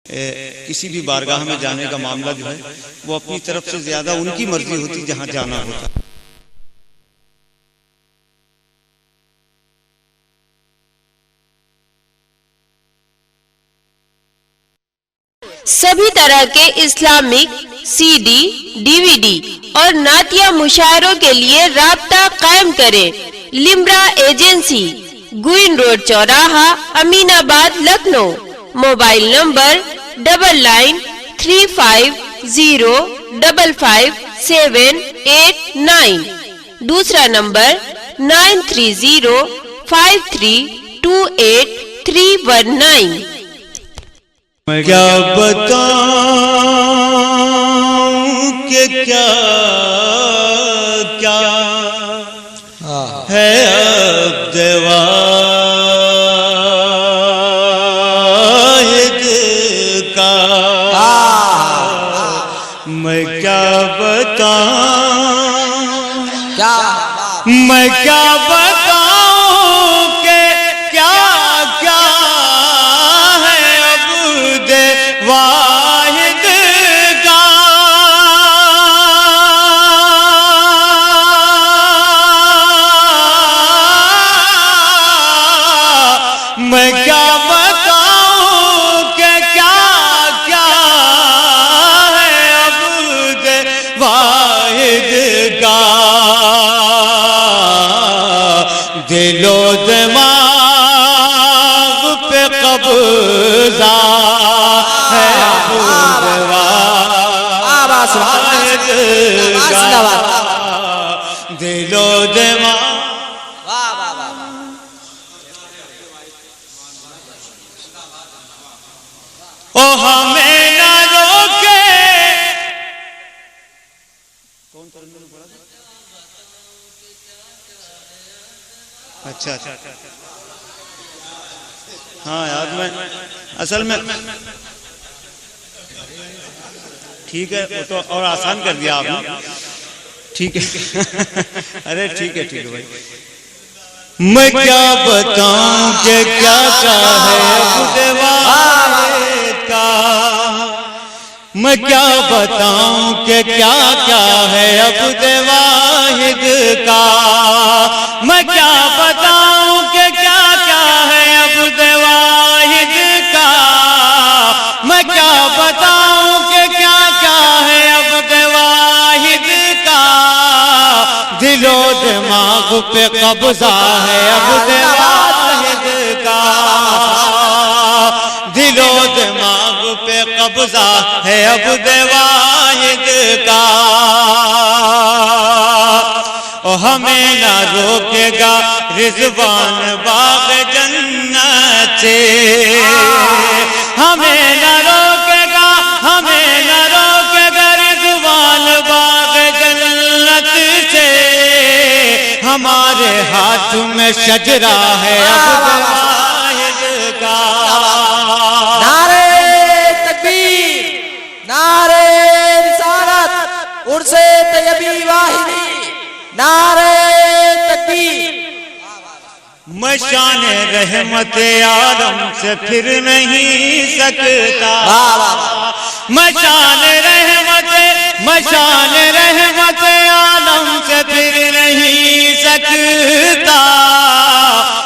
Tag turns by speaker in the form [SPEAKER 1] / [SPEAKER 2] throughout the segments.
[SPEAKER 1] کسی بھی بارگاہ میں جانے کا معاملہ جو ہے وہ اپنی طرف سے زیادہ ان کی مرضی ہوتی جہاں جانا ہوتا.
[SPEAKER 2] سبھی طرح کے اسلامک سی ڈی ڈی وی ڈی اور نعتیہ مشاعروں کے لیے رابطہ قائم کریں. لمرا ایجنسی، گوئن روڈ چوراہا، امین آباد، لکھنؤ. Mobile number 9930555789. دوسرا نمبر 9305328319.
[SPEAKER 1] میں کیا بتاؤں کہ کیا کیا ہے عبد واحد کا. میں کیا بتاؤں، میں کیا بتاؤں کہ کیا کیا ہے عبد واحد کا. میں کیا بتاؤں کہ کیا کیا ہے عبد واحد کا. دل و دماغ پہ قبضہ ہے عبد واحد کا. دل و دماغ او ہمیں نہ روکے. اچھا ہاں یار، میں اصل میں ٹھیک ہے وہ تو اور آسان کر دیا آپ نے. ٹھیک ہے ارے ٹھیک ہے بھائی. میں کیا بتاؤں کہ کیا کیا ہے عبد واحد کا. میں کیا بتاؤں کہ کیا کیا ہے عبد واحد کا. میں کیا بتاؤں کہ کیا کیا ہے عبد واحد کا. میں کیا بتاؤں کہ کیا کیا ہے عبد واحد کا. دل و دماغ پہ قبضہ ہے عبد واحد کا. دل و دماغ پہ قبضہ ہے عبد واحد کا. او ہمیں نہ روکے گا رضوان باغ جنت سے. ہمیں نہ روکے گا، ہمیں نہ روکے گا رضوان باغ جنت سے. ہمارے ہاتھ میں شجرہ ہے عبد واحد کا.
[SPEAKER 3] نعرہ تکبیر، نعرہ رسالت، عرص طیبی واحدی، نعرہ تکبیر.
[SPEAKER 1] میں شان رحمت عالم سے پھر نہیں سکتا. میں شان رحمت عالم سے پھر نہیں سکتا.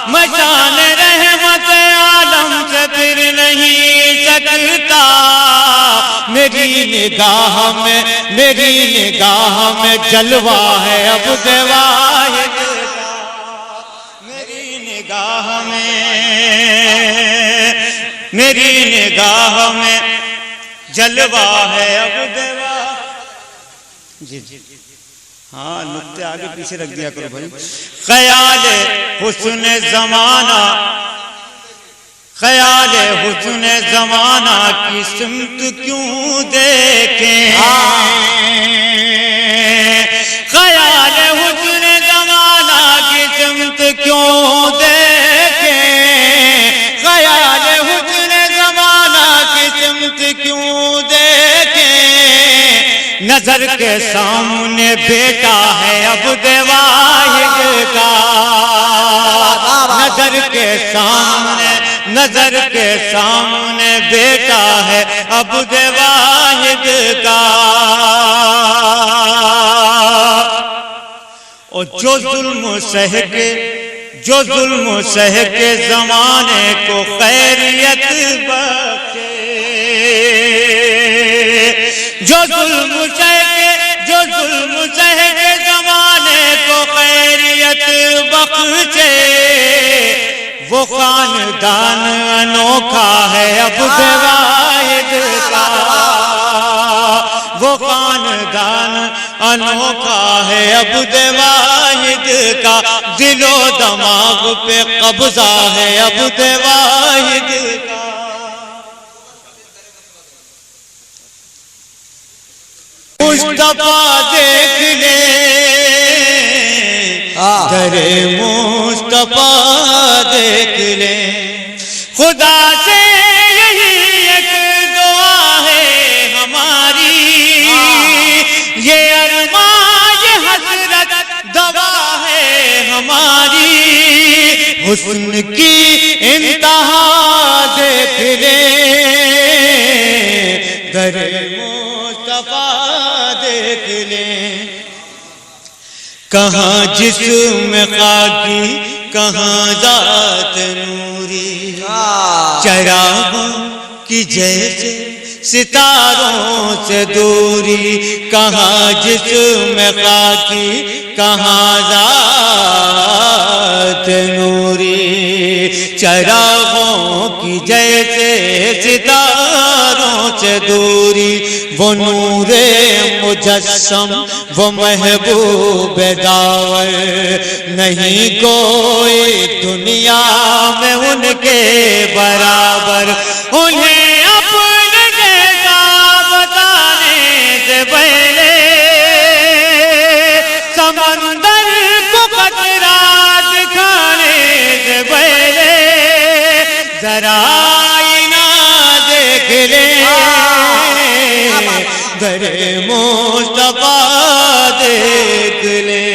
[SPEAKER 1] میں شان رحمت عالم سے پھر نہیں سکتا. میری نگاہ میں جلوہ ہے عبد واحد کا. میری نگاہ میں جلوہ ہے عبد واحد. جی ہاں نقطے آگے پیچھے رکھ دیا کرو بھائی. خیال حسن زمانہ کی سمت کیوں دیکھیں. خیال حسن زمانہ کی سمت کیوں دیکھیں. خیال حسن زمانہ کی سمت کیوں دیکھیں. نظر کے سامنے بیٹا ہے عبد واحد کا. نظر کے سامنے بیٹا ہے عبد واحد کا، اور جو ظلم سہ کے زمانے کو خیریت بخشے، جو ظلم سہ کے زمانے کو خیریت بخشے، وہ خاندان انوکھا ہے عبد واحد کا، وہ خاندان انوکھا ہے عبد واحد کا، دل و دماغ پہ قبضہ ہے عبد واحد کا۔ مصطفیٰ دیکھ لے در مصطفیٰ دیکھ لے، خدا سے یہی ایک دعا ہے ہماری، یہ ارمان یہ حضرت دوا ہے ہماری، حسن کی انتہا دیکھ لے در مصطفیٰ دیکھ لے، کہاں جسم خاکی کہاں ذات نوری، چراغوں کی جیسے ستاروں سے دوری، کہاں جسم خاکی کہاں ذات نوری، چراغوں کی جیسے ستاروں سے دوری، وہ نور مجسم وہ محبوب داور، نہیں کوئی دنیا میں ان کے برابر، انہیں اپنے جیسا بتانے سے پہلے سمندر کو خطرہ دکھانے سے پہلے ذرا آئینہ دیکھ لے در مصطفیٰ دیکھ لے،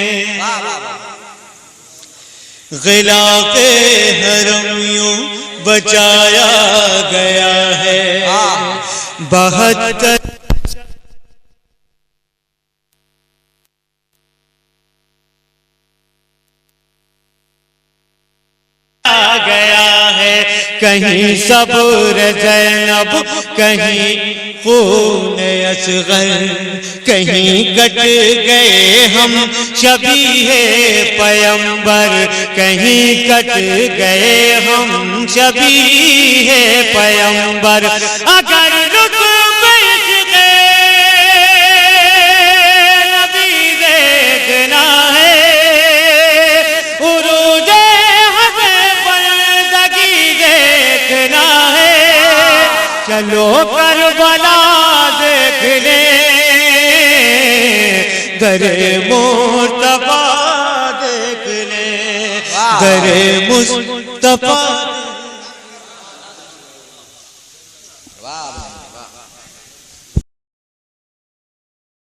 [SPEAKER 1] غلاف حرم یوں بچایا گیا ہے، 72 گیا ہے، کہیں صبر زینب کہیں خون اصغر، کہیں کٹ گئے ہم شبیہ پیمبر، کہیں کٹ گئے ہم شبیہ پیمبر، اگر رک بیٹھتے نبی دیکھنا ہے، عروج بندگی دیکھنا ہے، چلو کربلا دیکھ لے در مصطفیٰ دیکھ لے در مصطفیٰ